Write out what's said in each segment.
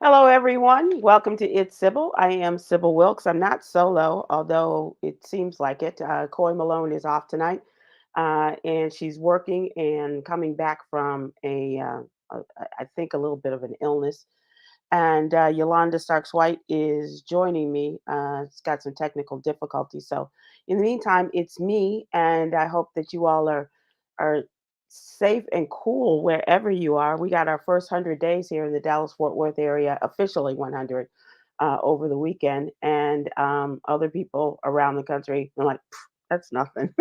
Hello, everyone. Welcome to It's Sybil. I am Sybil Wilkes. I'm not solo, although it seems like it. Coy Malone is off tonight, and she's working and coming back from I think, a little bit of an illness. And Yolanda Starks White is joining me. It's got some technical difficulties. So, in the meantime, it's me, and I hope that you all are safe and cool wherever you are. We got our first 100 days here in the Dallas Fort Worth area, officially 100 over the weekend, and other people around the country are like, "Pff, that's nothing."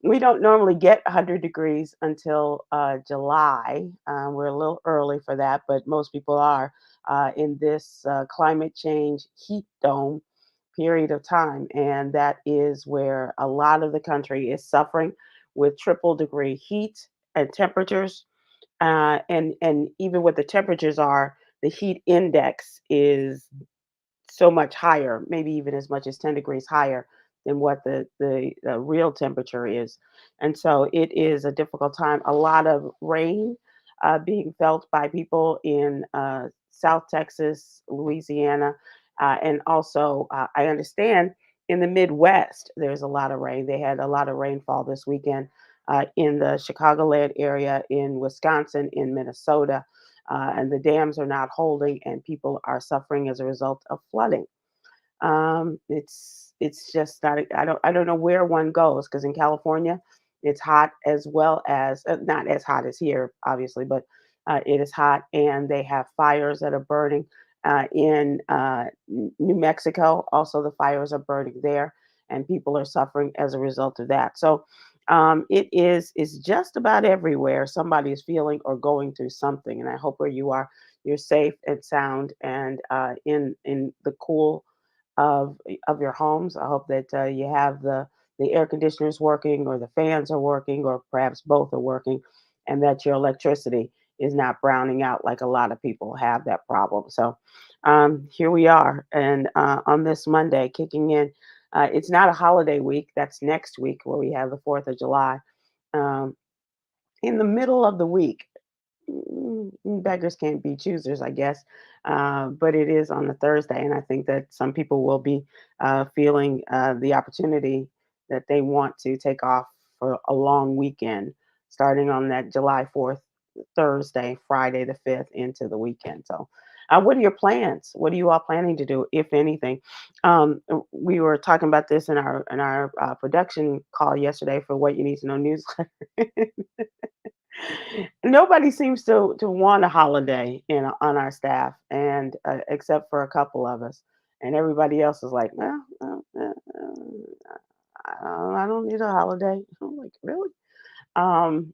We don't normally get 100 degrees until July. We're a little early for that, but most people are in this climate change heat dome period of time. And that is where a lot of the country is suffering with triple degree heat and temperatures. And even what the temperatures are, the heat index is so much higher, maybe even as much as 10 degrees higher than what the real temperature is. And so it is a difficult time. A lot of rain being felt by people in South Texas, Louisiana, and also I understand in the Midwest, there's a lot of rain. They had a lot of rainfall this weekend in the Chicagoland area, in Wisconsin, in Minnesota, and the dams are not holding, and people are suffering as a result of flooding. It's just not. I don't know where one goes because in California, it's hot as well as not as hot as here, obviously, but it is hot, and they have fires that are burning. In New Mexico, also the fires are burning there, and people are suffering as a result of that. So it's just about everywhere. Somebody is feeling or going through something, and I hope where you are, you're safe and sound and in the cool of your homes. I hope that you have the air conditioners working, or the fans are working, or perhaps both are working, and that your electricity is not browning out like a lot of people have that problem. So here we are, and on this Monday, kicking in. It's not a holiday week. That's next week where we have the 4th of July. Um, in the middle of the week, beggars can't be choosers, I guess. But it is on a Thursday, and I think that some people will be feeling the opportunity that they want to take off for a long weekend, starting on that July 4th, Thursday, Friday the 5th, into the weekend. So, what are your plans? What are you all planning to do, if anything? We were talking about this in our production call yesterday for What You Need to Know newsletter. Nobody seems to want a holiday on our staff, and except for a couple of us, and everybody else is like, "No, I don't need a holiday." I'm like, really? Um,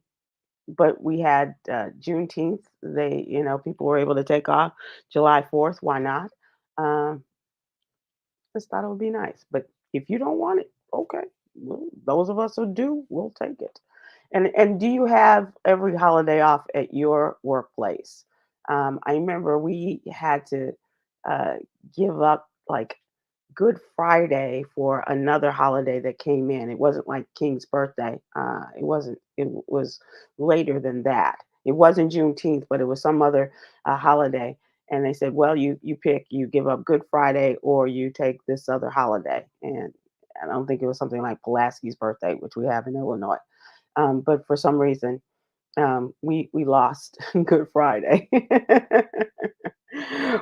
but we had Juneteenth. People were able to take off July 4th. Why not? Um, just thought it would be nice. But if you don't want it, okay. Well, those of us who do, we'll take it. And do you have every holiday off at your workplace? I remember we had to uh, give up like Good Friday for another holiday that came in. It wasn't like King's birthday. It wasn't. It was later than that. It wasn't Juneteenth, but it was some other holiday. And they said, "Well, you pick. You give up Good Friday, or you take this other holiday." And I don't think it was something like Pulaski's birthday, which we have in Illinois. But for some reason, we lost Good Friday,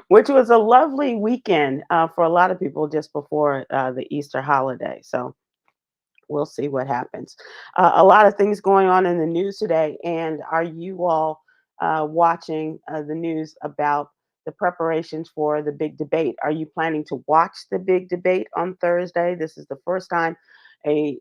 which was a lovely weekend for a lot of people just before the Easter holiday. So we'll see what happens. A lot of things going on in the news today. And are you all watching the news about the preparations for the big debate? Are you planning to watch the big debate on Thursday? This is the first time a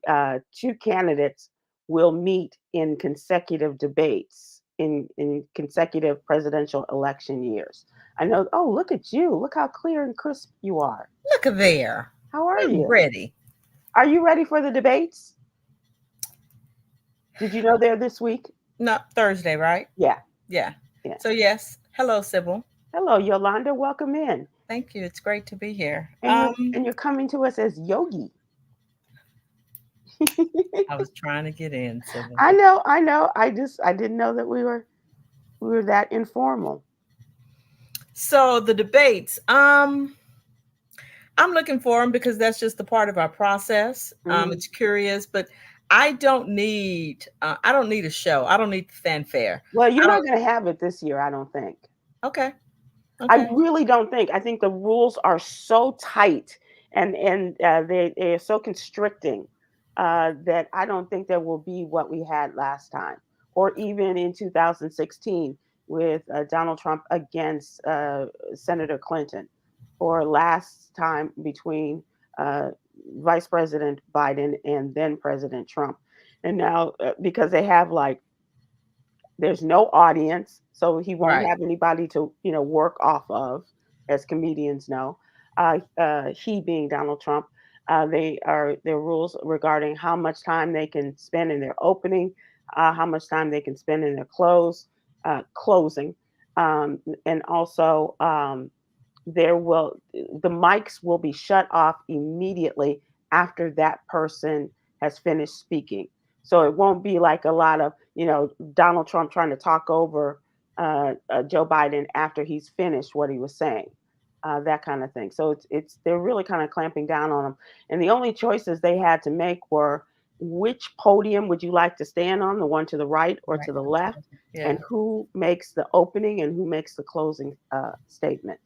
two candidates will meet in consecutive debates in consecutive presidential election years. I know. Oh, look at you! Look how clear and crisp you are. Look at there. How are I'm you? ready. Are you ready for the debates? Did you know they're this week? Not Thursday, right? Yeah, Yeah. yeah. So yes. Hello, Sybil. Hello, Yolanda. Welcome in. Thank you. It's great to be here. And you're coming to us as Yogi. I was trying to get in, Sybil. I know, I know. I didn't know that we were that informal. So the debates, I'm looking for them because that's just a part of our process. Hmm. It's curious, but I don't need a show. I don't need fanfare. Well, you're I not don't. going to have it this year, I don't think. Okay. I Okay. really don't think. I think the rules are so tight and they're so constricting that I don't think there will be what we had last time, or even in 2016 with Donald Trump against Senator Clinton, or last time between uh, Vice President Biden and then President Trump. And now because they have like there's no audience, so he won't Right. have anybody to, work off of, as comedians know. He being Donald Trump, their rules regarding how much time they can spend in their opening, how much time they can spend in their closing, and also the mics will be shut off immediately after that person has finished speaking. So it won't be like a lot of Donald Trump trying to talk over Joe Biden after he's finished what he was saying, that kind of thing. So it's they're really kind of clamping down on them. And the only choices they had to make were which podium would you like to stand on, the one to the right or Right. to the left, and Yeah. who makes the opening and who makes the closing statement.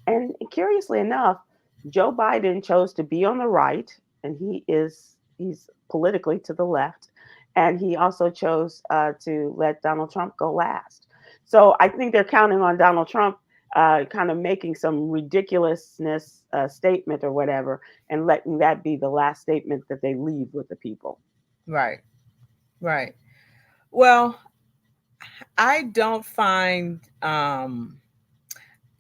And curiously enough, Joe Biden chose to be on the right, and he's politically to the left, and he also chose to let Donald Trump go last. So I think they're counting on Donald Trump kind of making some ridiculousness statement or whatever, and letting that be the last statement that they leave with the people. Right. Right. Well, I don't find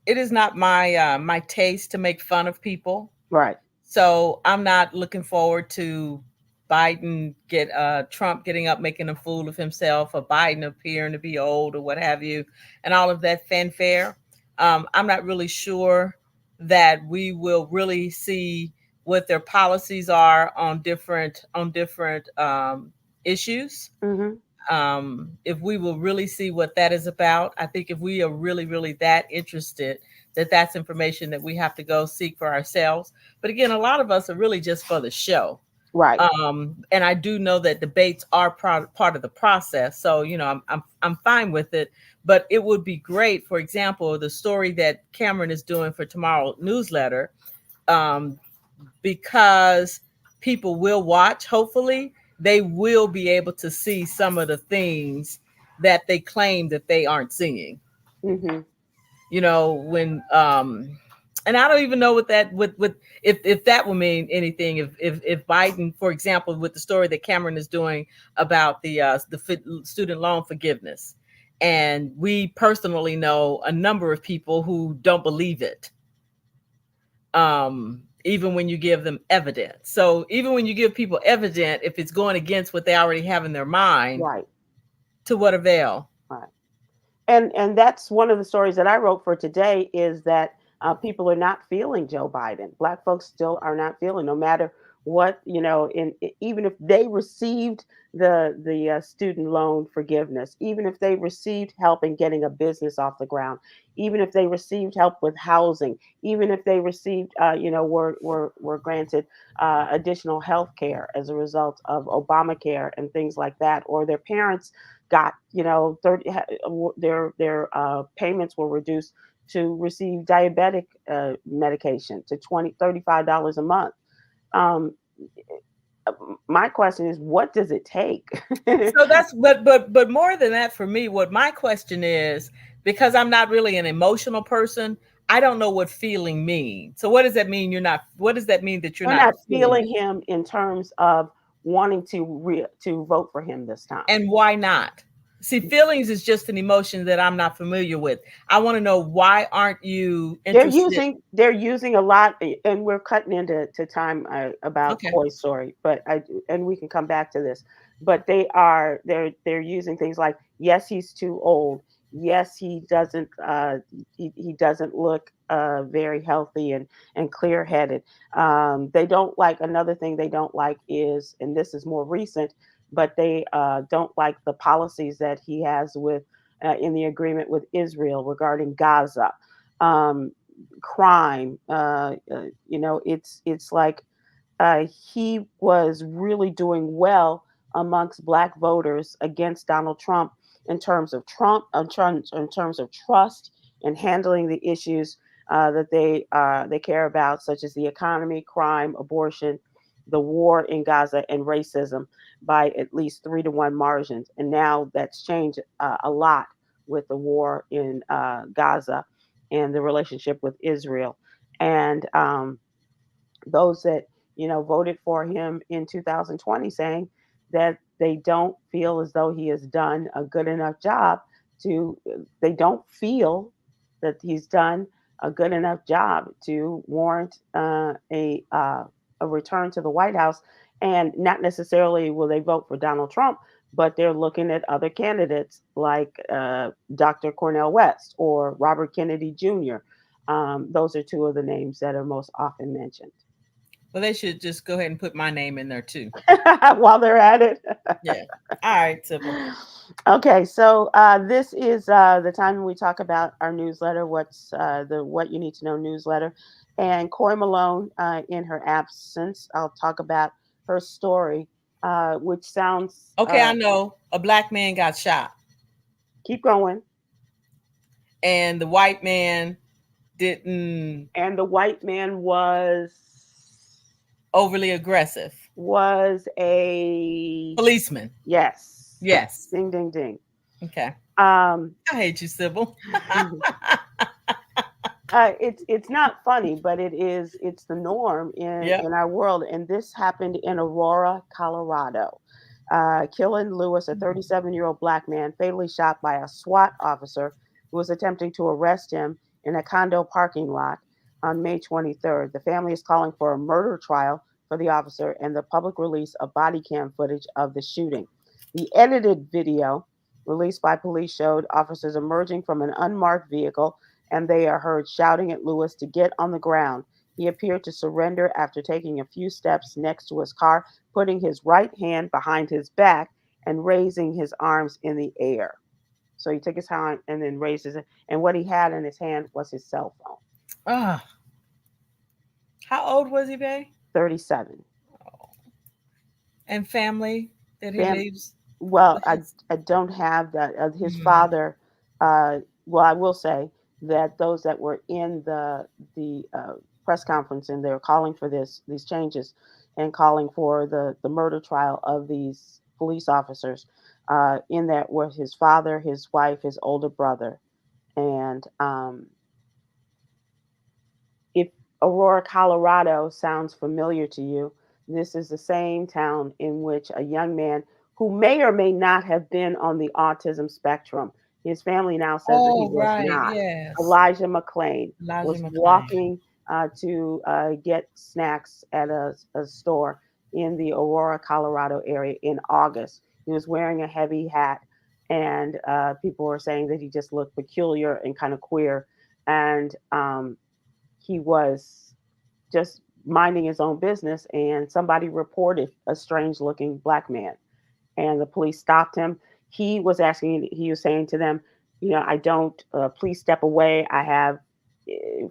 it is not my taste to make fun of people. Right. So I'm not looking forward to Trump getting up making a fool of himself, or Biden appearing to be old or what have you, and all of that fanfare. I'm not really sure that we will really see what their policies are on different issues. Hmm. If we will really see what that is about. I think if we are really that interested, that's information that we have to go seek for ourselves. But again, a lot of us are really just for the show. Right. And I do know that debates are part of the process. So, I'm fine with it. But it would be great, for example, the story that Cameron is doing for tomorrow newsletter, um, because people will watch, hopefully, they will be able to see some of the things that they claim that they aren't seeing. Hmm. When and I don't even know what that with if that will mean anything. If Biden, for example, with the story that Cameron is doing about the student loan forgiveness, and we personally know a number of people who don't believe it, even when you give them evidence. So even when you give people evidence, if it's going against what they already have in their mind, Right. to what avail? Right. And that's one of the stories that I wrote for today is that people are not feeling Joe Biden. Black folks still are not feeling, no matter what even if they received the student loan forgiveness, even if they received help in getting a business off the ground, even if they received help with housing, even if they received were granted additional health care as a result of Obamacare and things like that, or their parents got 30 their payments were reduced to receive diabetic medication to $35 a month. um, my question is, what does it take? So that's but more than that for me, what my question is, because I'm not really an emotional person, I don't know what feeling means. So what does that mean what does that mean that you're You're not not feeling feeling it? him in terms of wanting to vote for him this time. And why not? See, feelings is just an emotion that I'm not familiar with. I want to know, why aren't you They're interested? using they're using a lot, and we're cutting into time about Okay. Coy's story, but and we can come back to this. But they're using things like, yes, he's too old. Yes, he doesn't look very healthy and clear headed. They don't like Another thing they don't like is, and this is more recent, but they don't like the policies that he has with in the agreement with Israel regarding Gaza. um, crime. It's like he was really doing well amongst black voters against Donald Trump in terms of trust and handling the issues that they care about, such as the economy, crime, abortion, the war in Gaza, and racism, by at least 3-to-1 margins. And now that's changed a lot with the war in Gaza and the relationship with Israel. And those that voted for him in 2020, saying that they don't feel as though he has done a good enough job to they don't feel that he's done a good enough job to warrant a return to the White House. And not necessarily will they vote for Donald Trump, but they're looking at other candidates like Dr. Cornel West or Robert Kennedy Jr. Those are two of the names that are most often mentioned. Well, they should just go ahead and put my name in there too. While they're at it. Yeah. All right, Sybil. Okay, so this is the time when we talk about our newsletter. What's the What You Need to Know newsletter? And Coy Malone, in her absence, I'll talk about her story, which sounds. Okay, I know a black man got shot, Keep going. and the white man didn't And the white man overly aggressive. was a Policeman. yes. Yes. Ding ding ding. Okay. Um, I hate you, Sybil. it's not funny, but it's the norm Yep. in our world. And this happened in Aurora, Colorado. Killen Lewis, a 37-year-old black man, fatally shot by a SWAT officer who was attempting to arrest him in a condo parking lot on May 23rd. The family is calling for a murder trial for the officer and the public release of body cam footage of the shooting. The edited video released by police showed officers emerging from an unmarked vehicle, and they are heard shouting at Lewis to get on the ground. He appeared to surrender after taking a few steps next to his car, putting his right hand behind his back and raising his arms in the air. So he took his hand and then raised his, and what he had in his hand was his cell phone. Ah. How old was he, babe? 37. Oh. And family that he Fam- leaves? well, I don't have that. His father, well, I will say that those that were in the press conference, and they're calling for these changes and calling for the murder trial of these police officers. In that were his father, his wife, his older brother, and if Aurora, Colorado sounds familiar to you, this is the same town in which a young man who may or may not have been on the autism spectrum, his family now says that he Oh, was right. not. Yes. Elijah McClain Elijah was McClain. walking to get snacks at a store in the Aurora, Colorado area in August. He was wearing a heavy hat, and people were saying that he just looked peculiar and kind of queer. And he was just minding his own business, and somebody reported a strange looking black man, and the police stopped him. He was saying to them, I don't, please step away. I have,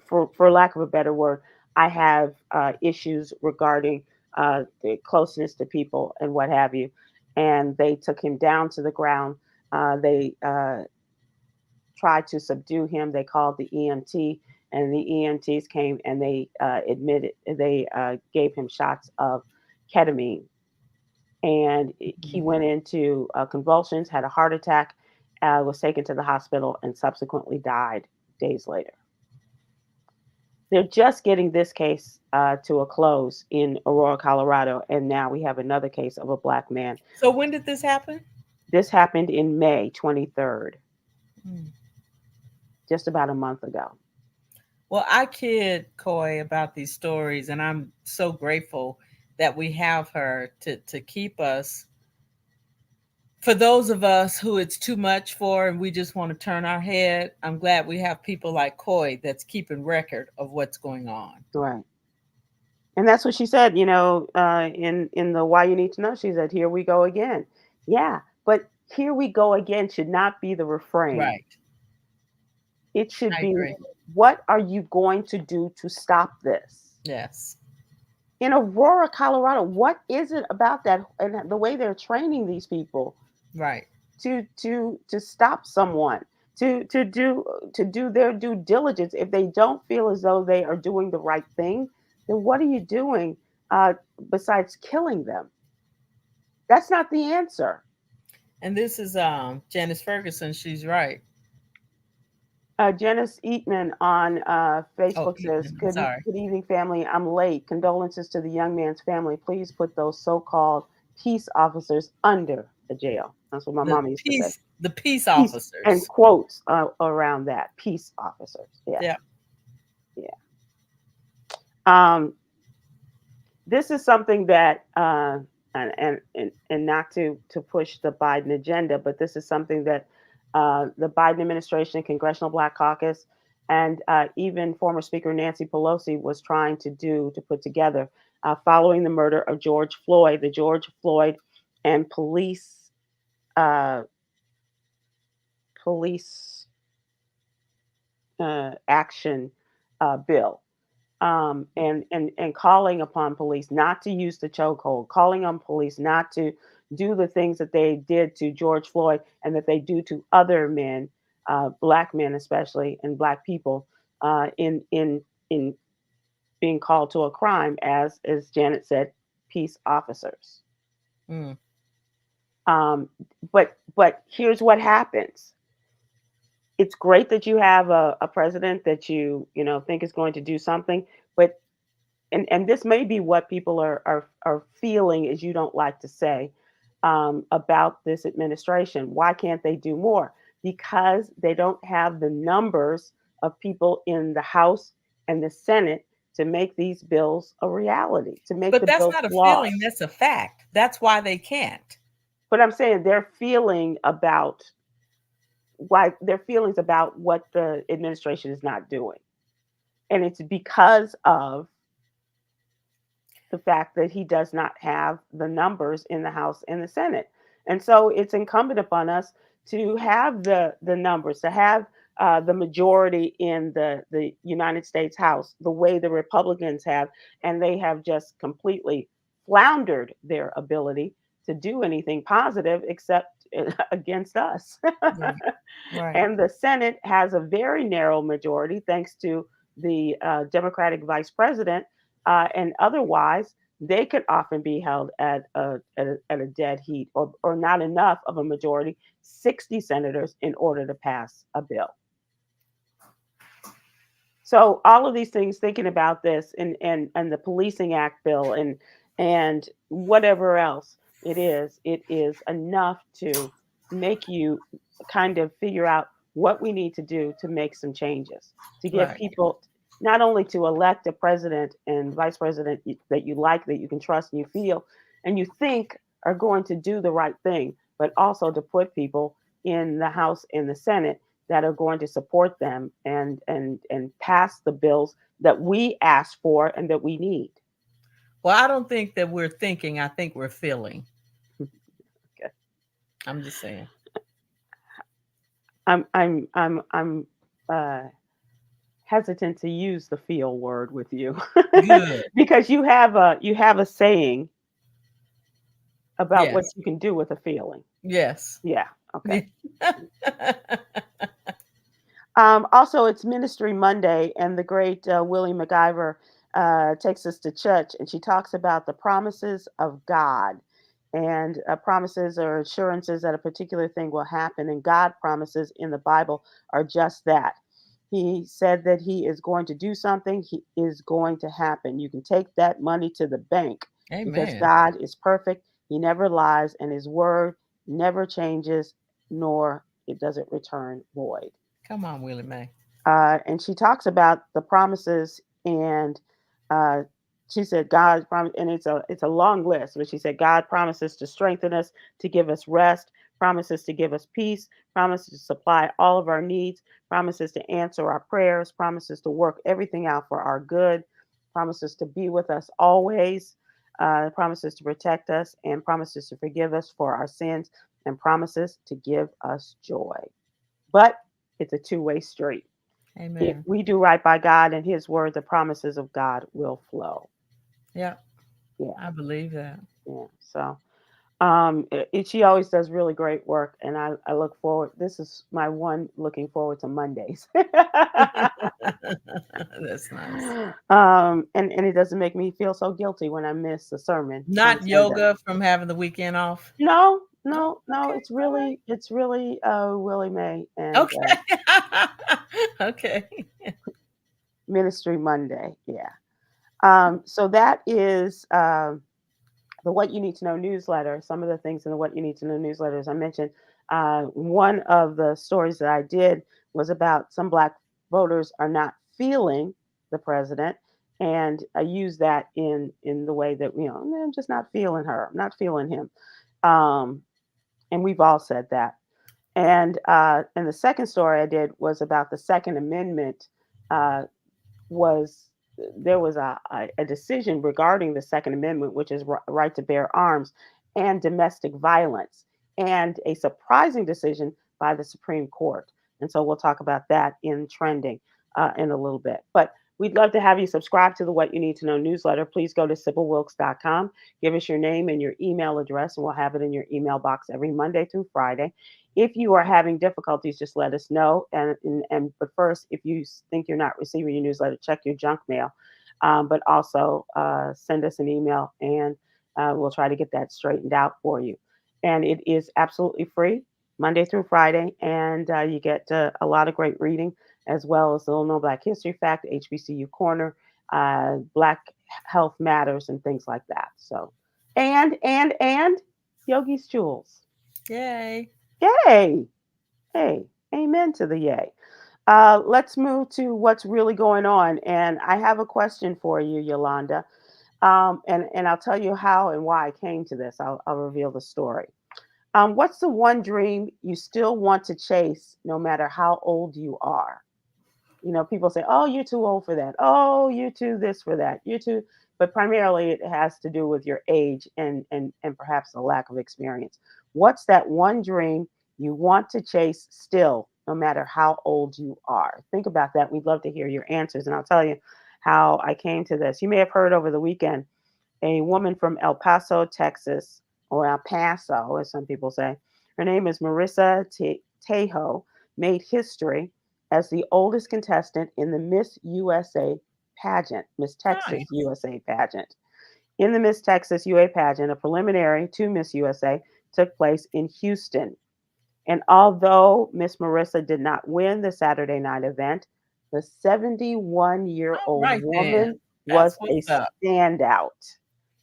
for lack of a better word, I have issues regarding the closeness to people and what have you. And they took him down to the ground. They tried to subdue him. They called the EMT, and the EMTs came and they gave him shots of ketamine, and he went into convulsions, had a heart attack, was taken to the hospital, and subsequently died days later. They're just getting this case to a close in Aurora, Colorado, and now we have another case of a black man. So when did this happen? This happened in May 23rd, Hmm. just about a month ago. Well, I kid Coy about these stories, and I'm so grateful that we have her to keep us. For those of us who it's too much for and we just want to turn our head, I'm glad we have people like Coy that's keeping record of what's going on. Right. And that's what she said, in the Why You Need to Know. She said, "Here we go again." Yeah, but "here we go again" should not be the refrain. Right. It should I be, agree. What are you going to do to stop this? Yes. In Aurora, Colorado, what is it about that and the way they're training these people Right. to stop someone, to do their due diligence? If they don't feel as though they are doing the right thing, then what are you doing uh, besides killing them? That's not the answer. And this is Janice Ferguson. She's right. Janice Eatman on Oh, Facebook says, Ethan, I'm sorry. good evening, family. I'm late. Condolences to the young man's family. Please put those so-called peace officers under the jail. That's what my mom used to say. The peace Peace and officers. quotes around that. Peace officers. Yeah, Yeah. yeah. Um, this is something that, and not to push the Biden agenda, but this is something that the Biden administration, Congressional Black Caucus, and even former Speaker Nancy Pelosi was trying to do to put together following the murder of George Floyd, the George Floyd and uh, police action bill. And calling upon police not to use the chokehold, calling on police not to do the things that they did to George Floyd and that they do to other men, black men especially, and black people, in being called to a crime as Janet said, peace officers. Mm. But here's what happens. It's great that you have a president that you think is going to do something, but and this may be what people are feeling, as you don't like to say, about this administration. Why can't they do more? Because they don't have the numbers of people in the House and the Senate to make these bills a reality, to make But the that's bills not a feeling, laws. that's a fact. That's why they can't. But I'm saying their feelings about what the administration is not doing. And it's because of the fact that he does not have the numbers in the House and the Senate. And so it's incumbent upon us to have the numbers, to have the majority in the United States House, the way the Republicans have, and they have just completely floundered their ability to do anything positive except against us. Right. Right. And the Senate has a very narrow majority thanks to the Democratic vice president. And otherwise, they could often be held at a dead heat or not enough of a majority, 60 senators, in order to pass a bill. So all of these things, thinking about this and the Policing Act bill and whatever else it is enough to make you kind of figure out what we need to do to make some changes, to get Right. people not only to elect a president and vice president that you like, that you can trust and you feel and you think are going to do the right thing, but also to put people in the House and the Senate that are going to support them and pass the bills that we ask for and that we need. Well, I don't think that we're thinking, I think we're feeling. Okay. I'm just saying. I'm hesitant to use the feel word with you Good. because you have a saying about what Yes. you can do with a feeling. Yes. Yeah. Okay. Also, it's Ministry Monday, and the great Willie MacGyver takes us to church, and she talks about the promises of God. And promises or assurances that a particular thing will happen. And God promises in the Bible are just that. He said that He is going to do something, He is going to happen. You can take that money to the bank because Amen. God is perfect. He never lies, and His word never changes, nor it doesn't return void. Come on, Willie Mae. And she talks about the promises, and uh, she said God promise, and it's a long list, but she said God promises to strengthen us, to give us rest, promises to give us peace, promises to supply all of our needs, promises to answer our prayers, promises to work everything out for our good, promises to be with us always, promises to protect us, and promises to forgive us for our sins, and promises to give us joy. But it's a two-way street. If Amen. we do right by God and His word, the promises of God will flow. Yeah, Yeah, I believe that. yeah. So, she always does really great work, and I look forward. This is my one looking forward to Mondays. That's nice. And it doesn't make me feel so guilty when I miss a sermon on Not Sunday. yoga from having the weekend off. No, Oh, no, no. okay. All right. It's really Willie Mae and Okay. Okay. Ministry Monday. Yeah. So that is the What You Need to Know newsletter. Some of the things in the What You Need to Know newsletter, as I mentioned, one of the stories that I did was about some Black voters are not feeling the president, and I use that in the way that I'm just not feeling her, I'm not feeling him, um, and we've all said that. And the second story I did was about the Second Amendment. Uh, was There was a decision regarding the Second Amendment, which is right to bear arms, and domestic violence, and a surprising decision by the Supreme Court. And so we'll talk about that in trending in a little bit. But we'd love to have you subscribe to the What You Need to Know newsletter. Please go to SybilWilkes.com, give us your name and your email address, and we'll have it in your email box every Monday through Friday. If you are having difficulties, just let us know. But first, if you think you're not receiving your newsletter, check your junk mail. But also send us an email, and we'll try to get that straightened out for you. And it is absolutely free, Monday through Friday, and you get a lot of great reading, as well as the Little Known Black History Fact, HBCU Corner, Black Health Matters, and things like that. So, and Yogi's Jewels. Yay. Yay! Hey, amen to the yay. Let's move to what's really going on. And I have a question for you, Yolanda. And I'll tell you how and why I came to this. I'll reveal the story. What's the one dream you still want to chase no matter how old you are? People say, oh, you're too old for that. Oh, you're too this for that. You're too, but primarily it has to do with your age and perhaps a lack of experience. What's that one dream you want to chase still, no matter how old you are? Think about that. We'd love to hear your answers. And I'll tell you how I came to this. You may have heard over the weekend a woman from El Paso, Texas, or El Paso, as some people say. Her name is Marissa Tejo, made history as the oldest contestant in the Miss USA pageant, Miss Texas Nice. USA pageant. In the Miss Texas UA pageant, a preliminary to Miss USA took place in Houston. And although Miss Marissa did not win the Saturday night event, the 71-year All old right then. woman That's was a what's up. standout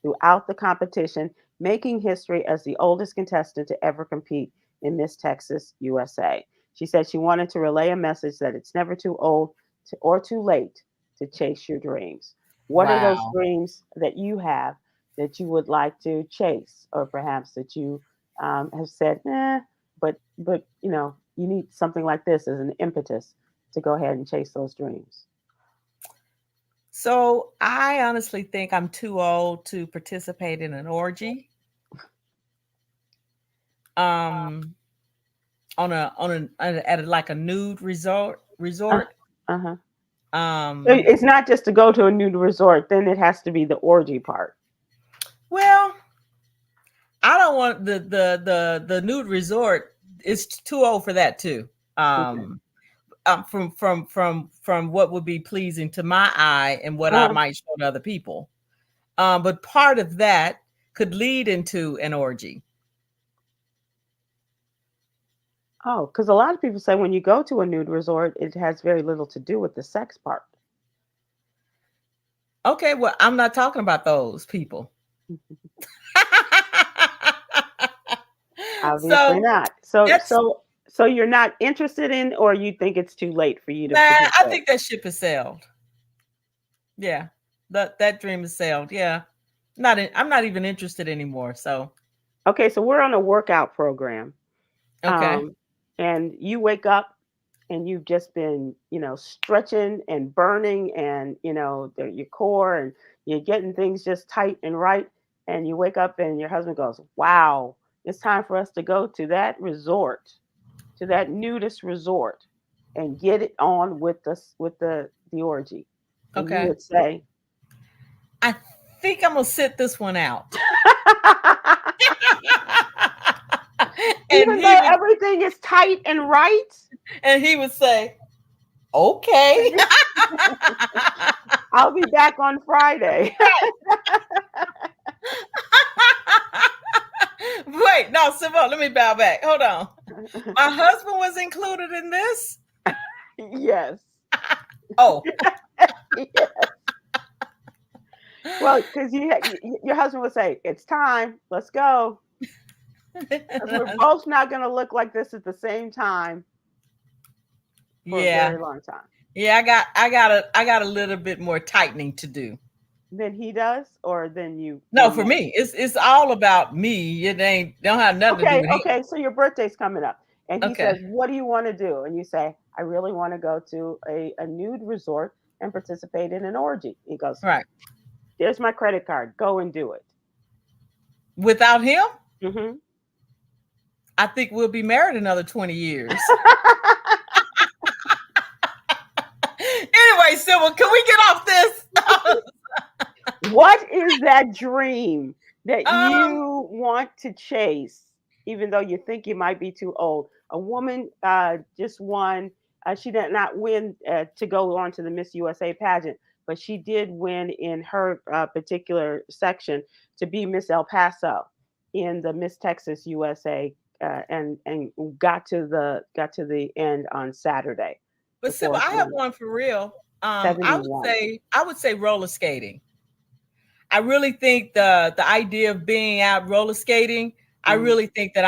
throughout the competition, making history as the oldest contestant to ever compete in Miss Texas USA. She said she wanted to relay a message that it's never too old or too late to chase your dreams. What are those Wow. dreams that you have that you would like to chase, or perhaps that you have said, but you need something like this as an impetus to go ahead and chase those dreams. So I honestly think I'm too old to participate in an orgy. Um, at like a nude Uh resort. huh. So Um, it's not just to go to a nude resort; then it has to be the orgy part. well, I don't want the nude resort. It's too old for that too. Okay. Um, from what would be pleasing to my eye and what I Uh, might show to other people. But part of that could lead into an orgy. oh, because a lot of people say when you go to a nude resort, it has very little to do with the sex part. Okay, well, I'm not talking about those people. Obviously So not. So that's so so you're not interested in, or you think it's too late for you to nah. I participate? think that ship has sailed. Yeah, that dream is sailed. Yeah, I'm not even interested anymore. So Okay, so we're on a workout program, okay. um, and you wake up and you've just been, stretching and burning, and your core, and you're getting things just tight and right. And you wake up and your husband goes, "Wow, it's time for us to go to that resort, to that nudist resort." and get it on with the orgy. And you Okay. would say, I think I'm gonna sit this one out. and even he though would everything is tight and right, and he would say, okay. I'll be back on Friday. Wait, no, Sybil, let me bow back. Hold on. My husband was included in this? Yes. Oh. Yes. Well, because your husband would say, "It's time. Let's go." 'Cause we're both not going to look like this at the same time for a Yeah. very long time. Yeah, I got a little bit more tightening to do. Than he does, or than you No, than for that. me, it's all about me. It ain't don't have nothing to do Okay, with him. okay. So your birthday's coming up, and he Okay. says, "What do you want to do?" And you say, "I really want to go to a nude resort and participate in an orgy." He goes, Right. "There's my credit card. Go and do it." Without him, Hmm. I think we'll be married another 20 years. Anyway, Sybil, can we get off this? What is that dream that um, you want to chase, even though you think you might be too old? A woman just won. She did not win to go on to the Miss USA pageant, but she did win in her particular section to be Miss El Paso in the Miss Texas USA, and got to the end on Saturday but Sybil, before I she have won. one for real. I would 71. say roller skating. I really think the idea of being out roller skating, I Mm, really think that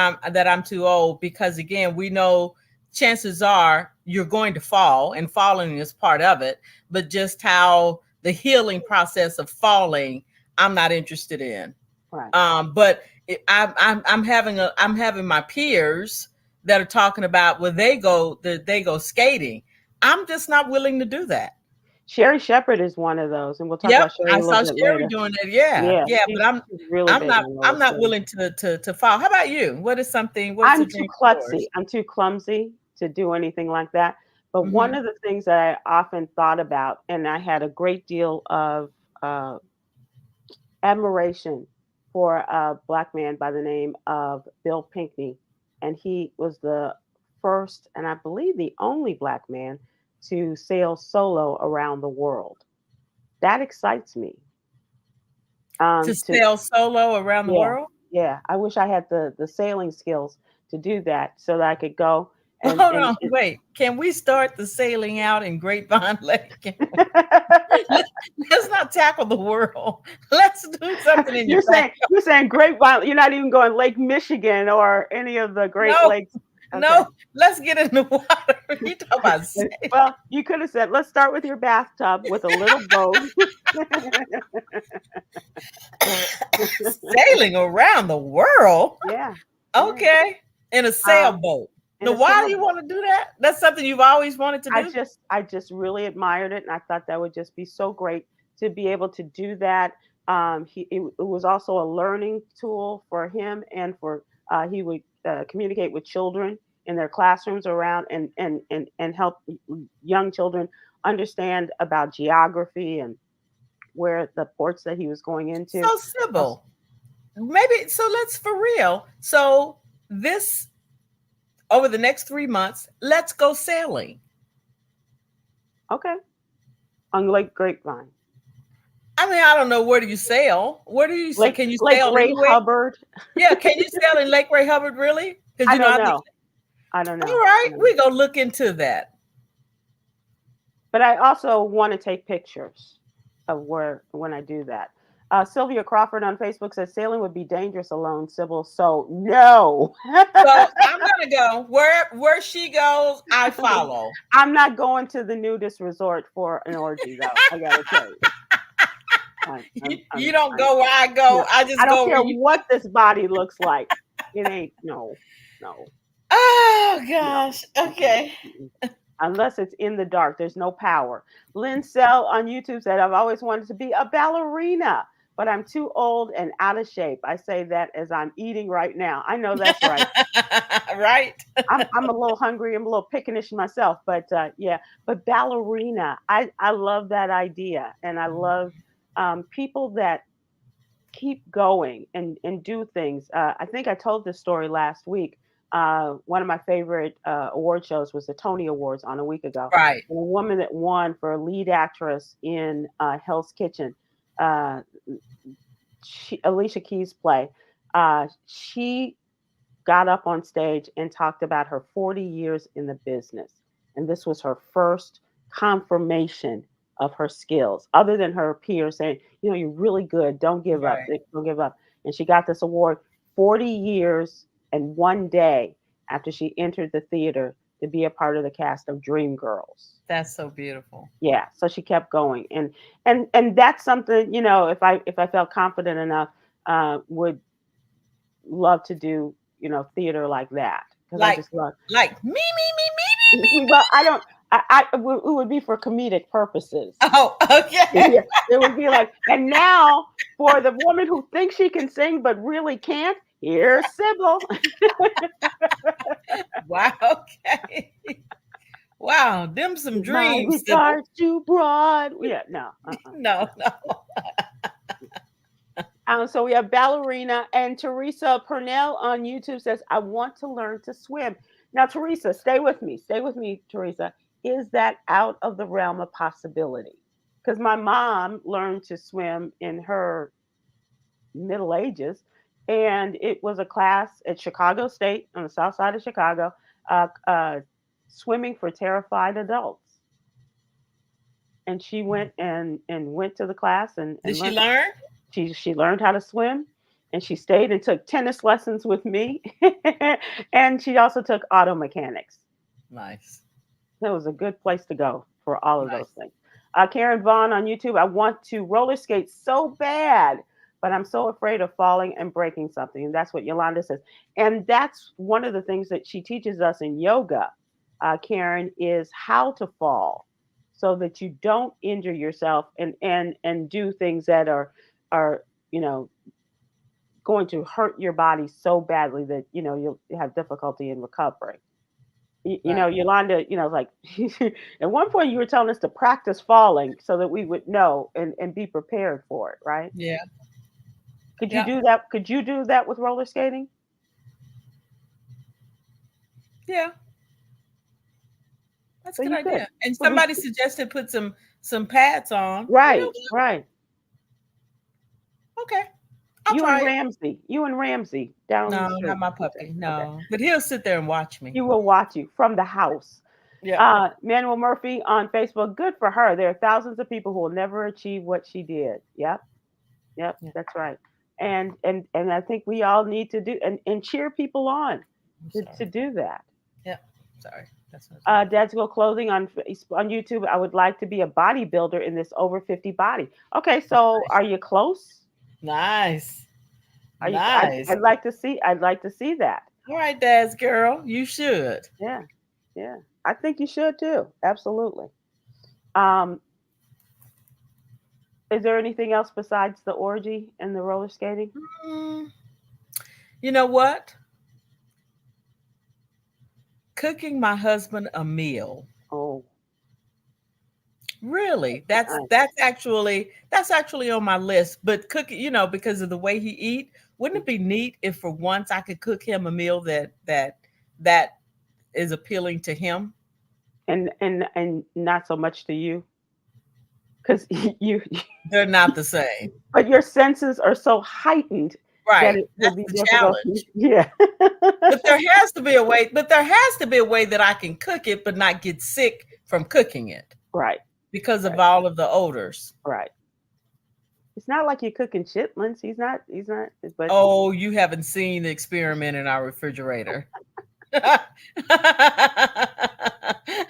I'm too old because again, we know chances are you're going to fall and falling is part of it, but just how the healing process of falling, I'm not interested in. right. But I'm having my peers that are talking about when they go skating. I'm just not willing to do that. Sherry Shepherd is one of those, and we'll talk Yep, about Sherry I a little saw bit Sherry later. doing that. Yeah, Yeah, yeah, but she's really big on roller I'm not skating. willing to fall. How about you? What is a I'm too dream of klutzy. yours? I'm too clumsy to do anything like that. But one Hmm. of the things that I often thought about, and I had a great deal of uh, admiration for a black man by the name of Bill Pinkney, and he was the first, and I believe the only black man to sail solo around the world. That excites me. To To sail solo around the Yeah, world? yeah. I wish I had the sailing skills to do that so that I could go Well, and hold and, on, and wait. Can we start the sailing out in Grapevine Lake? Let, us not tackle the world. Let's do something in your back. you're saying grapevine. You're not even going Lake Michigan or any of the Great No, Lakes. Okay. no. Let's get in the water. You talk about sailing. Well, you could have said, let's start with your bathtub with a little boat. Sailing around the world. Yeah, yeah. Okay. In a Um, sailboat. in Now, a why do you sailboat. want to do that? That's something you've always wanted to do? I just really admired it, and I thought that would just be so great to be able to do that. It was also a learning tool for him, and for he would communicate with children in their classrooms around, and help young children understand about geography and where the ports that he was going into. So, Uh, Sybil, maybe, so let's for real. So, this, over the next 3 months, let's go sailing. Okay, on Lake Grapevine, I mean, I don't know. Where do you sail? Where do you say? Can you Lake sail Ray anywhere? Hubbard. Yeah, can you sail in Lake Ray Hubbard, really? Because, I you know, don't I think, know. I don't all know. right, we go look into that. But I also want to take pictures of where when I do that. Sylvia Crawford on Facebook says sailing would be dangerous alone, Sybil. So no, So I'm gonna go where she goes. I follow. I'm not going to the nudist resort for an orgy, though. I gotta tell you, You don't I'm go where I go. no, I I just don't go where care you. what this body looks like. It ain't no, no, Oh no. gosh. Mm-mm, Okay. mm-mm. Unless it's in the dark, there's no power. Lynn Sell on YouTube said, I've always wanted to be a ballerina. but I'm too old and out of shape. I say that as I'm eating right now. I know that's right. Right? I'm a little hungry. I'm a little pickinish myself, but yeah. But ballerina, I love that idea, and I love people that keep going and do things. I think I told this story last week. One of my favorite award shows was the Tony Awards on a week ago. Right. And a woman that won for lead actress in Hell's Kitchen, uh, Alicia Keys' play. She got up on stage and talked about her 40 years in the business. And this was her first confirmation of her skills, other than her peers saying, you're really good. Don't give up. Right. Don't give up. And she got this award 40 years and one day after she entered the theater to be a part of the cast of Dreamgirls. That's so beautiful. Yeah, so she kept going, and that's something, if I felt confident enough, would love to do, theater like that, because I Like just love. like me, me, me, me, me, me. Well, I don't. It would be for comedic purposes. Oh, okay. Yeah, it would be like, and now for the woman who thinks she can sing but really can't, here's Sybil. Wow, okay. Wow, them some My dreams, Sybil. regards to broad. Yeah, no. No, no. So we have ballerina, and Teresa Purnell on YouTube says, I want to learn to swim. Now, Teresa, stay with me. Stay with me, Teresa. Is that out of the realm of possibility? Because my mom learned to swim in her middle ages, and it was a class at Chicago State on the south side of Chicago, uh, uh, swimming for terrified adults. And she went went to the class Did and she learned. learn? She learned how to swim, and she stayed and took tennis lessons with me. And she also took auto mechanics. Nice. It was a good place to go for all of those Nice. things. Karen Vaughn on YouTube. I want to roller skate so bad, but I'm so afraid of falling and breaking something. And that's what Yolanda says. And that's one of the things that she teaches us in yoga, Karen, is how to fall so that you don't injure yourself and do things that are going to hurt your body so badly that you'll have difficulty in recovering. Right. Yolanda, like at one point you were telling us to practice falling so that we would know and be prepared for it, right? Yeah. Could you Yeah. do that? Could you do that with roller skating? Yeah. That's So a good you could. idea. And So we, somebody suggested put some pads on. You know right, what? right. Okay. I'll try it. You and Ramsey down the No, not street. my Okay, puppy. okay. No. But he'll sit there and watch me. He will watch you from the house. Yeah. Manuel Murphy on Facebook. Good for her. There are thousands of people who will never achieve what she did. Yep. Yep, Yeah. that's right. And I think we all need to do and cheer people on I'm to sorry. do that. Yeah. Sorry. That's not Dad's Go Clothing on YouTube. I would like to be a bodybuilder in this over 50 body. Okay, so nice. are you close? Nice. Are you? Nice. I'd like to see. I'd like to see that. All right, Dad's girl. You should. Yeah, yeah. I think you should too. Absolutely. Um, is there anything else besides the orgy and the roller skating? Mm, you know what? Cooking my husband a meal. Oh, Really, that's nice. that's actually on my list. But cooking, because of the way he eat, wouldn't it be neat if for once I could cook him a meal that is appealing to him? And not so much to you, because you, They're not the same, but your senses are so heightened that right? it would That's be the difficult. challenge. Yeah. But there has to be a way. But there has to be a way that I can cook it, but not get sick from cooking it Right. because of Right. all of the odors. Right. It's not like you're cooking chitlins. He's not. He's not. But Oh, you haven't seen the experiment in our refrigerator. I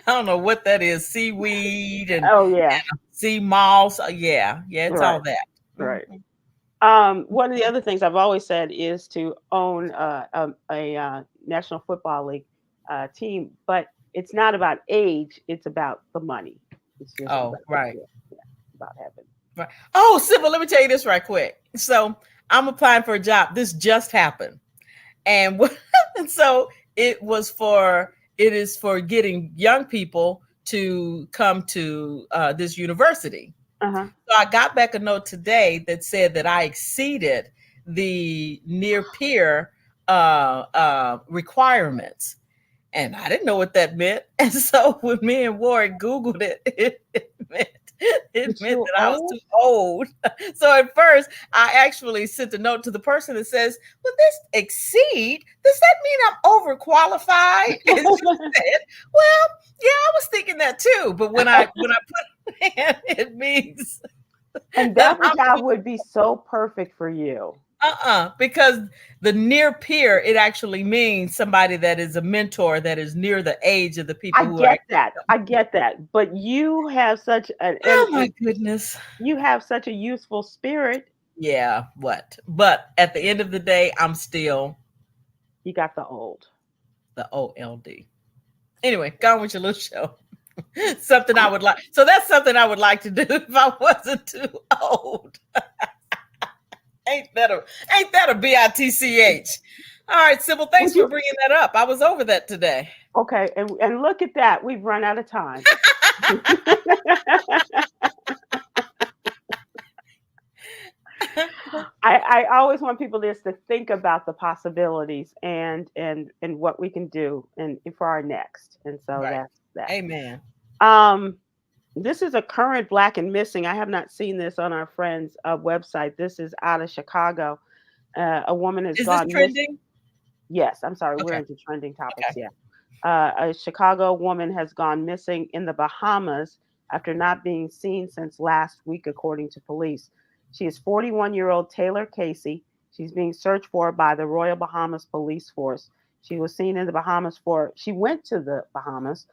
don't know what that is. Seaweed and oh yeah. sea moss. Yeah, yeah, it's all Right. that. Right. Mhm. One of the other things I've always said is to own a National Football League team, but it's not about age; it's about the money. It's just Oh, about, right. yeah, yeah, about having Right. Oh, Sybil, let me tell you this right quick. So I'm applying for a job. This just happened. And and so it is for getting young people to come to this university. Uh-huh. So I got back a note today that said that I exceeded the near peer requirements. And I didn't know what that meant. And so when me and Ward Googled it, it It's meant too that I was old? too old. So at first, I actually sent a note to the person that says, "Will this exceed? Does that mean I'm overqualified?" And she said, "Well, yeah, I was thinking that too. But when I put it means And that that I'm job would be so perfect for you. because the near peer, it actually means somebody that is a mentor that is near the age of the I people who are get actually that. I coming to. get that. But you have such an Oh my goodness. you have such a youthful spirit. Yeah, what? But at the end of the day, I'm still You got the old. the OLD. Anyway, go on with your little show. Something I would like. So that's something I would like to do if I wasn't too old. Ain't that a bitch? All right, Sybil, thanks Would for you bringing that up. I was over that today. okay, and look at that. We've run out of time. I always want people just to think about the possibilities and what we can do and for our next. And so Right. that's that. Amen. Um, this is a current Black and Missing. I have not seen this on our friend's website. This is out of Chicago. A woman has Is this gone missing. trending? Yes, I'm sorry, we're Okay. into trending topics. Okay. Yeah. A Chicago woman has gone missing in the Bahamas after not being seen since last week, according to police. She is 41-year-old Taylor Casey. She's being searched for by the Royal Bahamas Police Force. She was seen in the Bahamas she went to the Bahamas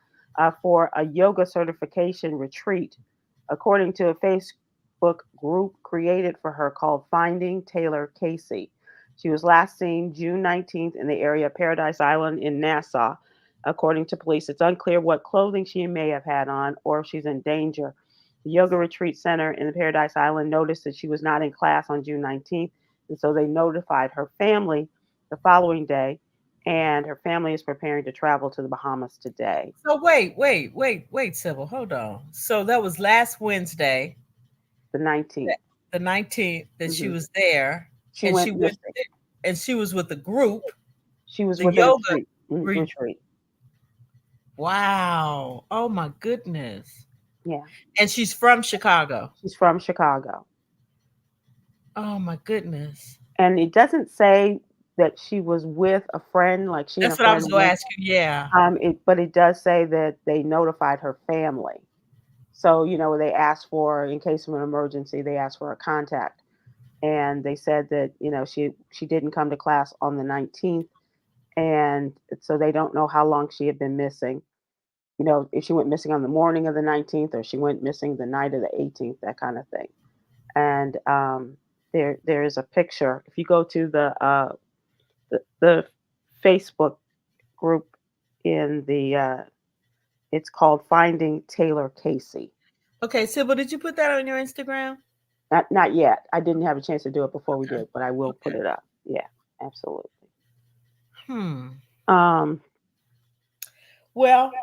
for a yoga certification retreat, according to a Facebook group created for her called Finding Taylor Casey. She was last seen June 19th in the area of Paradise Island in Nassau. According to police, it's unclear what clothing she may have had on or if she's in danger. The Yoga Retreat Center in the Paradise Island noticed that she was not in class on June 19th, and so they notified her family the following day, and her family is preparing to travel to the Bahamas today. So wait, Sybil, hold on. So that was last Wednesday, The 19th. the 19th, that she Hmm. was there, She and went missing. and she was with the group, She was the with a yoga. retreat. Retreat. Wow. Oh my goodness. Yeah. And she's from Chicago. She's from Chicago. Oh my goodness. And it doesn't say that she was with a friend, like she and a That's what I was friend going to went. ask you. Yeah. But it does say that they notified her family. So, they asked for, in case of an emergency, they asked for a contact. And they said that, she didn't come to class on the 19th. And so they don't know how long she had been missing. If she went missing on the morning of the 19th or she went missing the night of the 18th, that kind of thing. And there is a picture. If you go to the Facebook group in it's called Finding Taylor Casey. Okay, Sybil, did you put that on your Instagram? Not yet. I didn't have a chance to do it before we Okay. did, but I will put Okay. it up. Yeah, absolutely. Hmm. Um, Well,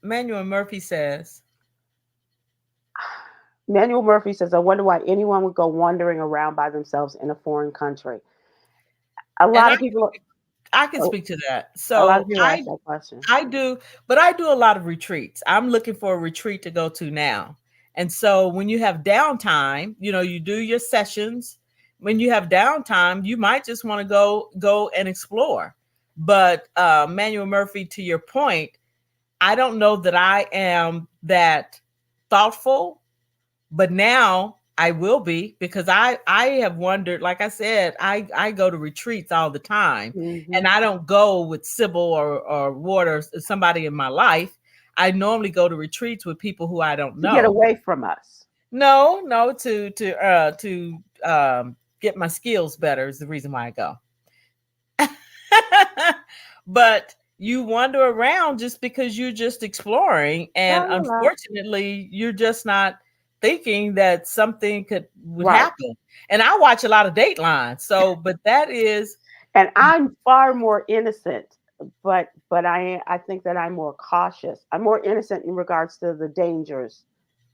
Manuel Murphy says, Manuel Murphy says, I wonder why anyone would go wandering around by themselves in a foreign country. A and lot of people, I can a speak to that. a lot of So people ask that question. I do, but I do a lot of retreats. I'm looking for a retreat to go to now. And so when you have downtime, you do your sessions. When you have downtime, you might just want to go and explore. But Manuel Murphy, to your point, I don't know that I am that thoughtful, but now I will be, because I have wondered, like I said, I go to retreats all the time, and Hmm. I don't go with Sybil or Ward or somebody in my life. I normally go to retreats with people who I don't To get know. away from us. No, to get my skills better is the reason why I go. But you wander around just because you're just exploring, and La, la, la. unfortunately, you're just not thinking that something would Right. happen. And I watch a lot of Dateline. So, but that is And I'm far more innocent, but I think that I'm more cautious. I'm more innocent in regards to the dangers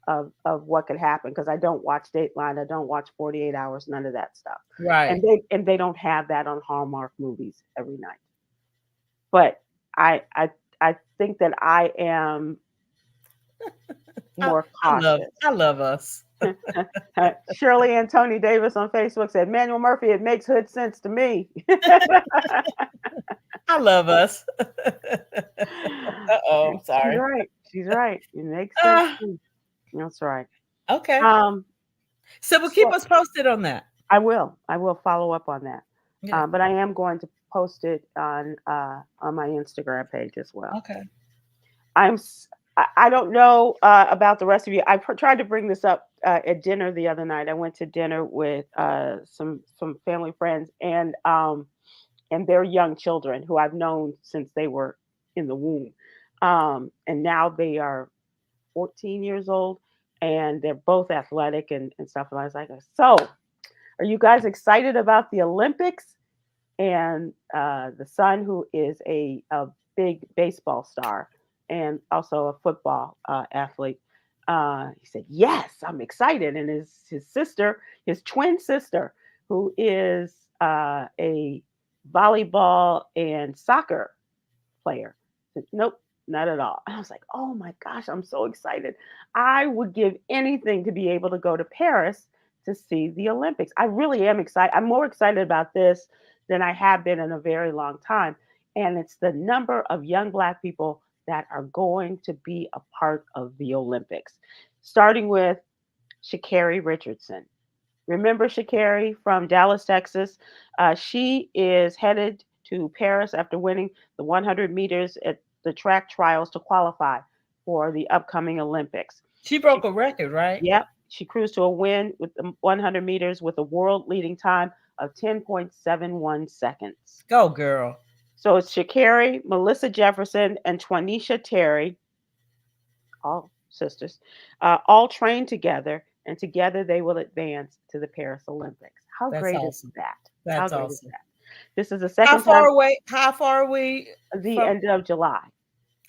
of what could happen because I don't watch Dateline, I don't watch 48 Hours, none of that stuff. right. And they don't have that on Hallmark movies every night. But I I I think that I am I, more cautious. I love us. Shirley Ann Tony Davis on Facebook said, Manuel Murphy, it makes hood sense to me. I love us. Oh, I'm She's sorry. right. She's right. It makes sense Uh, to me. That's right. okay. Um, So we'll keep so us posted on that. I will. I will follow up on that. Yeah. But I am going to post it on my Instagram page as well. Okay. I'm I don't know about the rest of you. I tried to bring this up at dinner the other night. I went to dinner with some family friends and their young children who I've known since they were in the womb, and now they are 14 years old, and they're both athletic and stuff. And I was like, so are you guys excited about the Olympics? And the son, who is a big baseball star and also a football athlete, he said, "Yes, I'm excited." And his sister, his twin sister, who is a volleyball and soccer player, said, "Nope, not at all." I was like, "Oh my gosh, I'm so excited! I would give anything to be able to go to Paris to see the Olympics. I really am excited. I'm more excited about this than I have been in a very long time. And it's the number of young Black people that are going to be a part of the Olympics, starting with Sha'Carri Richardson. Remember Sha'Carri from Dallas, Texas? She is headed to Paris after winning the 100 meters at the track trials to qualify for the upcoming Olympics. She She broke a record, right? Yep, she cruised to a win with the 100 meters with a world leading time of 10.71 seconds. Go, girl. So it's Sha'Carri, Melissa Jefferson, and Twanisha Terry, all sisters, all trained together, and together they will advance to the Paris Olympics. How That's great is awesome. that? How That's great is awesome. that? This is the How second far time, away? How far are we the from? end of July,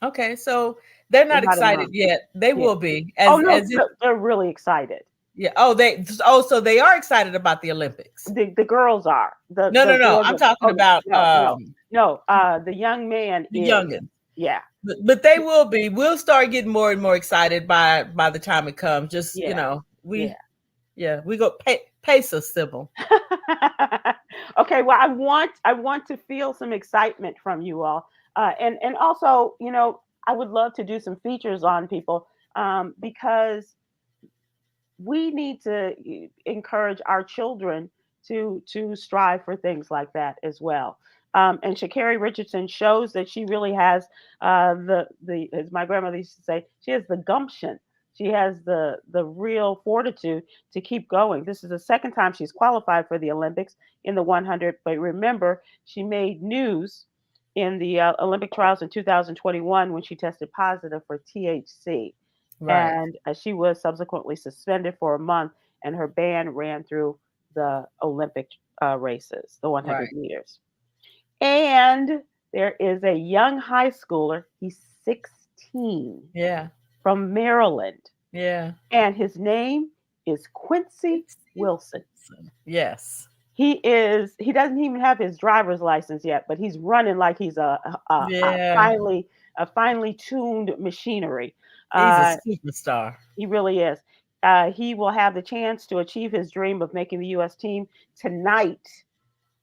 Okay, so they're in not about a excited month. yet. They Yeah. will be Oh no, as it. they're really excited. Yeah. Oh, so they are excited about the Olympics. The girls are. No, no, The no. boys I'm are. talking Oh about no, no, no. The young man the is. youngins. Yeah, But they will be. We'll start getting more and more excited by the time it comes. Just yeah, yeah. we go pace us, Sybil. Okay, well, I want to feel some excitement from you all, and also, I would love to do some features on people, because we need to encourage our children to strive for things like that as well. And Sha'Carri Richardson shows that she really has the as my grandmother used to say, she has the gumption. She has the real fortitude to keep going. This is the second time she's qualified for the Olympics in the 100. But remember, she made news in the Olympic trials in 2021 when she tested positive for THC, Right. and she was subsequently suspended for a month, and her ban ran through the Olympic races, the 100 Right. meters. And there is a young high schooler, he's 16, Yeah. from Maryland, Yeah. and his name is Quincy Wilson. Yes. He doesn't even have his driver's license yet, but he's running like he's Yeah. a finely tuned machinery. He's a Uh, superstar. He really is. He will have the chance to achieve his dream of making the U.S. team tonight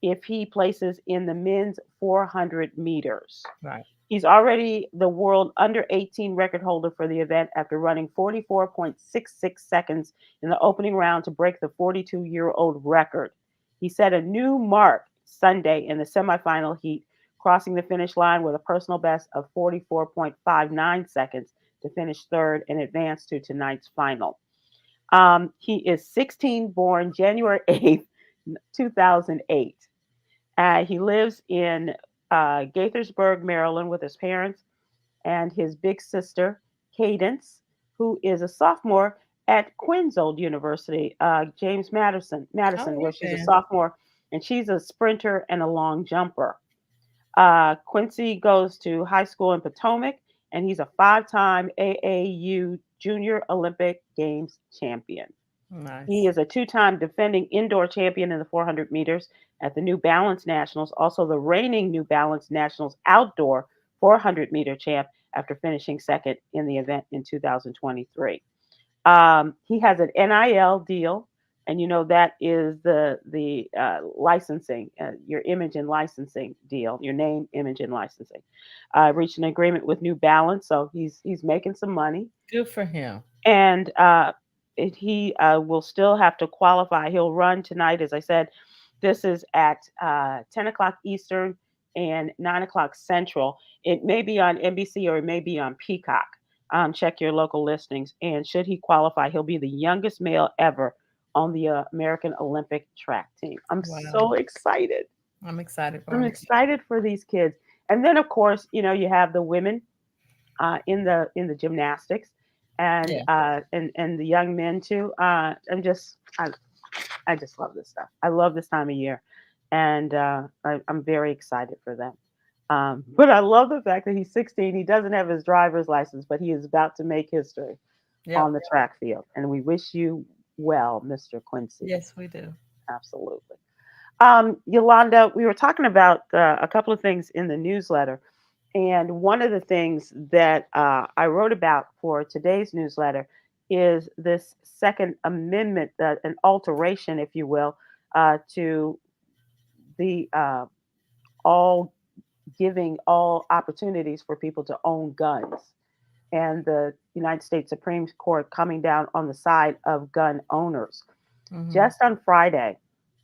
if he places in the men's 400 meters. Right. He's already the world under 18 record holder for the event after running 44.66 seconds in the opening round to break the 42-year-old record. He set a new mark Sunday in the semifinal heat, crossing the finish line with a personal best of 44.59 seconds to finish third and advance to tonight's final. He is 16, born January 8th, 2008. He lives in Gaithersburg, Maryland, with his parents and his big sister, Cadence, who is a sophomore at Quinzold University, James Oh, Madison, where she's a okay. sophomore, and she's a sprinter and a long jumper. Quincy goes to high school in Potomac, and he's a five-time AAU Junior Olympic Games champion. He Nice. is a two-time defending indoor champion in the 400 meters at the New Balance Nationals, also the reigning New Balance Nationals outdoor 400-meter champ after finishing second in the event in 2023. He has an NIL deal, and that is the licensing, your image and licensing deal, your name, image, and licensing. Reached an agreement with New Balance, so he's making some money, Good for him. and he will still have to qualify. He'll run tonight, as I said. This is at 10 o'clock Eastern and 9 o'clock Central. It may be on NBC or it may be on Peacock. Check your local listings. And should he qualify, he'll be the youngest male ever on the American Olympic track team. I'm Wow. so excited. I'm excited for I'm him too. excited for these kids. And then, of course, you have the women in the gymnastics, and Yeah. and the young men too. I just love this stuff. I love this time of year, and I'm very excited for them. But I love the fact that he's 16. He doesn't have his driver's license, but he is about to make history on Yep. the track field. And we wish you well, Mr. Quincy. Yes, we do. Absolutely. Yolanda, we were talking about a couple of things in the newsletter. And one of the things that I wrote about for today's newsletter is this Second Amendment, an alteration, if you will, to the all giving all opportunities for people to own guns. And the United States Supreme Court coming down on the side of gun owners. Hmm. Just on Friday,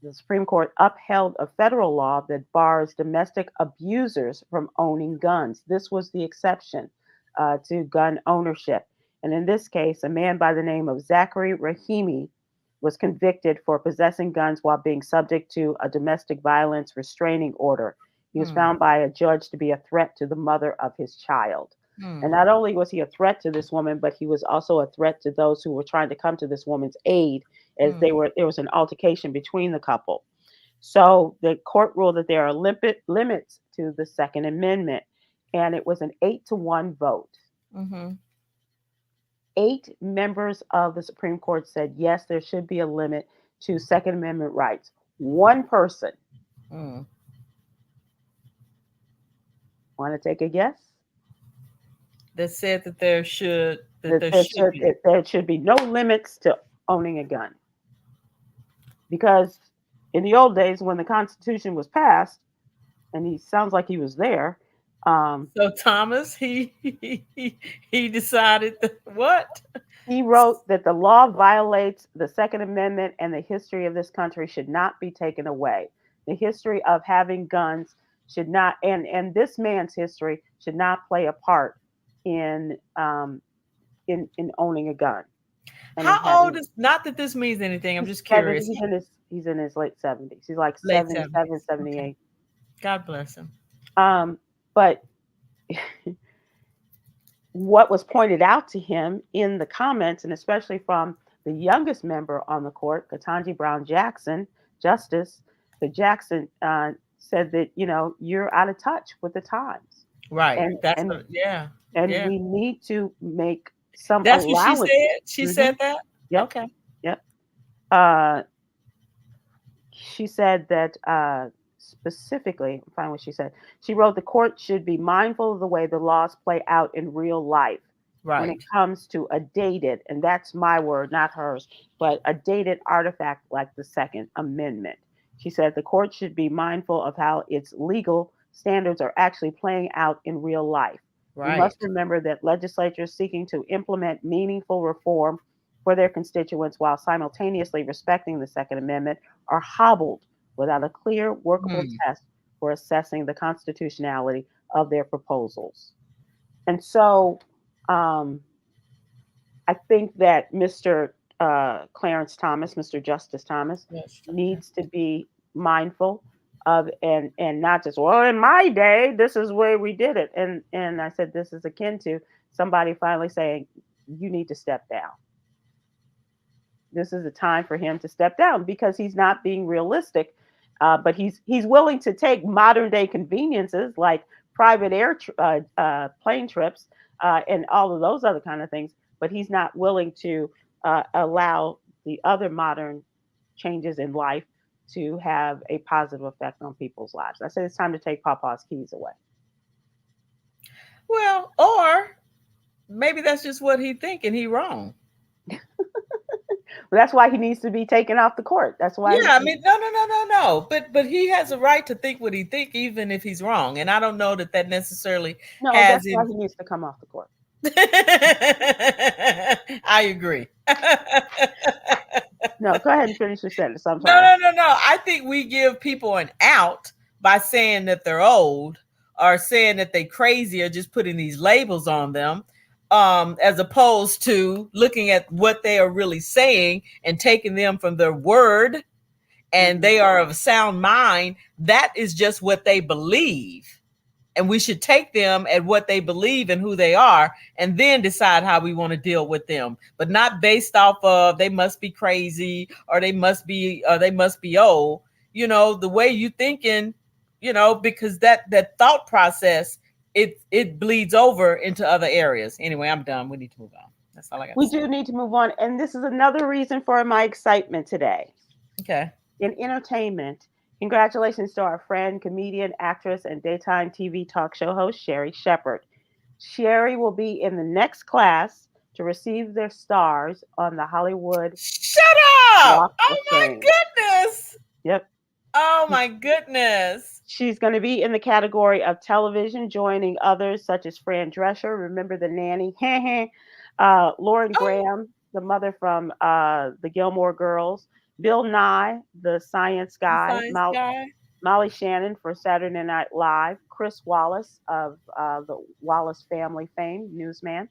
the Supreme Court upheld a federal law that bars domestic abusers from owning guns. This was the exception to gun ownership. And in this case, a man by the name of Zachary Rahimi was convicted for possessing guns while being subject to a domestic violence restraining order. He was Hmm. found by a judge to be a threat to the mother of his child. And Hmm. not only was he a threat to this woman, but he was also a threat to those who were trying to come to this woman's aid, as Hmm. there was an altercation between the couple. So the court ruled that there are limits to the Second Amendment, and it was an 8-1 vote. Hmm. 8 members of the Supreme Court said yes, there should be a limit to Second Amendment rights. One person, Hmm. want to take a guess? That said that That be. there should be no limits to owning a gun, because in the old days when the Constitution was passed, and he sounds like he was there. Um, So Thomas, he decided that what? he wrote that the law violates the Second Amendment and the history of this country should not be taken away. The history of having guns should not, and this man's history should not play a part in in owning a gun and in How old having. is? Not that this means anything. I'm He's just seven. curious. He's in his late 70s. He's like Late 77, '70s. Okay. 78. God bless him. But what was pointed out to him in the comments, and especially from the youngest member on the court, Ketanji Brown Jackson, Justice, the Jackson said that you're out of touch with the times, Right. and That's and what. Yeah. and Yeah. we need to make some That's what she allowances. said. She Hmm. said that. Yep, Okay. yep. Uh, she said that specifically, I'm fine what she said. She wrote the court should be mindful of the way the laws play out in real life when it Right. comes to a dated, and that's my word, not hers, but a dated artifact like the Second Amendment. She said the court should be mindful of how its legal standards are actually playing out in real life. We must Right. remember that legislatures seeking to implement meaningful reform for their constituents while simultaneously respecting the Second Amendment are hobbled without a clear, workable Hmm. test for assessing the constitutionality of their proposals. And so um, I think that Mr. Clarence Thomas, Mr. Justice Thomas, Yes. Okay. needs to be mindful of, and not just, well, in my day this is where we did it, and I said this is akin to somebody finally saying you need to step down. this is the time for him to step down because he's not being realistic. But he's willing to take modern day conveniences like private plane trips and all of those other kind of things. But he's not willing to allow the other modern changes in life to have a positive effect on people's lives. I said it's time to take Papa's keys away. Well, or maybe that's just what he think and he wrong. Well, that's why he needs to be taken off the court. That's why. Yeah, I mean, no. But he has a right to think what he think, even if he's wrong. And I don't know that that necessarily No, has that's why him. he needs to come off the court. I agree. No, go ahead and finish your sentence. I'm sorry. No. I think we give people an out by saying that they're old or saying that they crazy or just putting these labels on them, as opposed to looking at what they are really saying and taking them from their word, and they are of a sound mind. That is just what they believe. And we should take them at what they believe and who they are, and then decide how we want to deal with them, but not based off of they must be crazy or they must be old. You know, the way you thinking, you know, because that thought process, it bleeds over into other areas. Anyway, I'm done. We need to move on. That's all I got. We do need to move on, and this is another reason for my excitement today. Okay. In entertainment, congratulations to our friend, comedian, actress, and daytime TV talk show host, Sherri Shepherd. Sherri will be in the next class to receive their stars on the Hollywood Shut up! Walk Oh of my Fame. goodness! Yep. Oh my goodness! She's going to be in the category of television, joining others such as Fran Drescher, remember the nanny, Lauren Graham, the mother from the Gilmore Girls, Bill Nye, the science guy, Molly Shannon for Saturday Night Live, Chris Wallace of the Wallace family fame, newsman,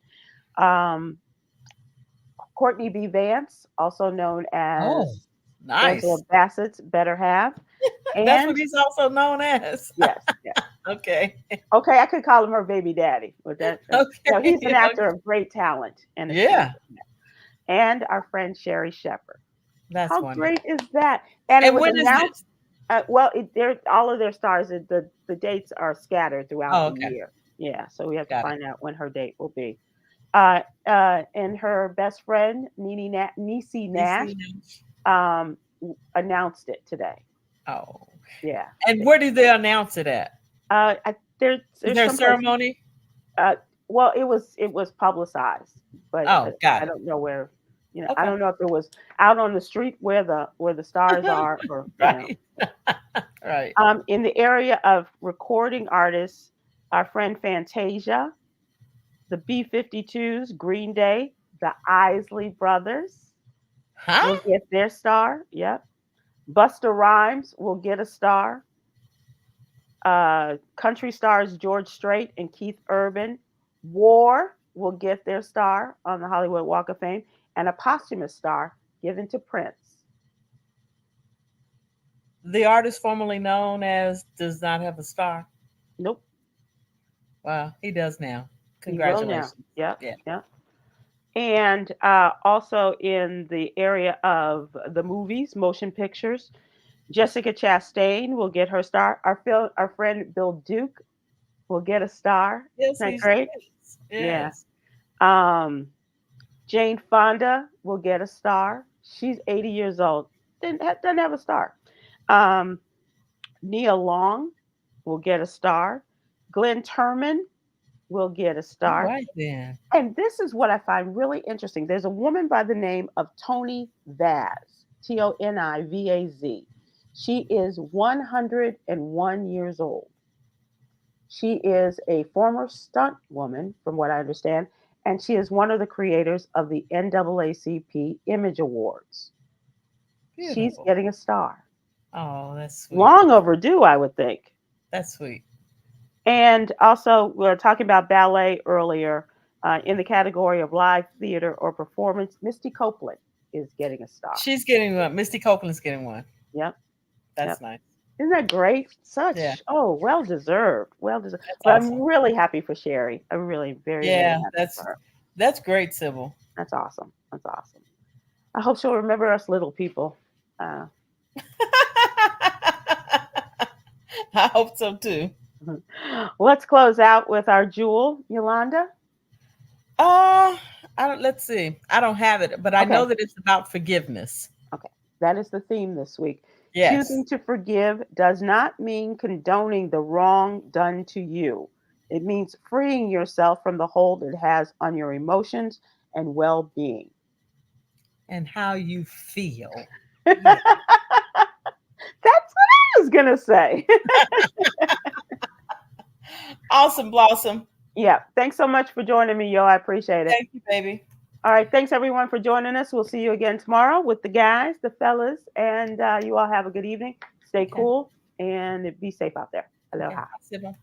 Courtney B. Vance, also known as nice. Angela Bassett's better half. And that's what he's also known as. Yes. Okay. Okay, I could call him her baby daddy. But okay. No, he's an actor of great talent. And and our friend Sherri Shepherd. That's how wonderful. Great is that? And it was when announced. Well, all of their stars. The dates are scattered throughout the year. Yeah, so we have to find out when her date will be. And her best friend Niecy Nash announced it today. Oh, yeah. And where did they announce it at? There's their ceremony. Well, it was publicized, but I don't know where. You know, I don't know if it was out on the street where the stars are, or right. Right. In the area of recording artists, our friend Fantasia, the B-52s, Green Day, the Isley Brothers will get their star. Yep. Busta Rhymes will get a star. Country stars George Strait and Keith Urban. War will get their star on the Hollywood Walk of Fame, and a posthumous star given to Prince. The artist formerly known as does not have a star. Nope. Wow, he does now. Congratulations. Yep. And also in the area of the movies, motion pictures, Jessica Chastain will get her star. Our friend Bill Duke will get a star. Yes, isn't that great? Yes. Yeah. Jane Fonda will get a star. She's 80 years old. Doesn't have a star. Nia Long will get a star. Glenn Turman will get a star. Right then. And this is what I find really interesting. There's a woman by the name of Toni Vaz, Tonivaz. She is 101 years old. She is a former stunt woman, from what I understand, and she is one of the creators of the NAACP Image Awards. Beautiful. She's getting a star. Oh, that's sweet. Long overdue, I would think. That's sweet. And also, we were talking about ballet earlier. In the category of live theater or performance, Misty Copeland is getting a star. She's getting one. Misty Copeland's getting one. Yep. That's nice. Isn't that great? Well deserved. But awesome. I'm really happy for Sherri. I'm really very happy for her. That's great, Sybil. That's awesome. I hope she'll remember us little people. Uh, I hope so too. let's close out with our jewel, Yolanda. Uh, I don't. Let's see. I don't have it, but I know Okay. that it's about forgiveness. Okay. That is the theme this week. Yes. Choosing to forgive does not mean condoning the wrong done to you. It means freeing yourself from the hold it has on your emotions and well being. And how you feel. That's Yeah. what I was going to say. Awesome, Blossom. Yeah. Thanks so much for joining me, yo. I appreciate it. Thank you, baby. All right. Thanks, everyone, for joining us. We'll see you again tomorrow with the guys, the fellas, and you all have a good evening. Stay Okay. cool and be safe out there. Okay. Aloha. Bye, Sybil.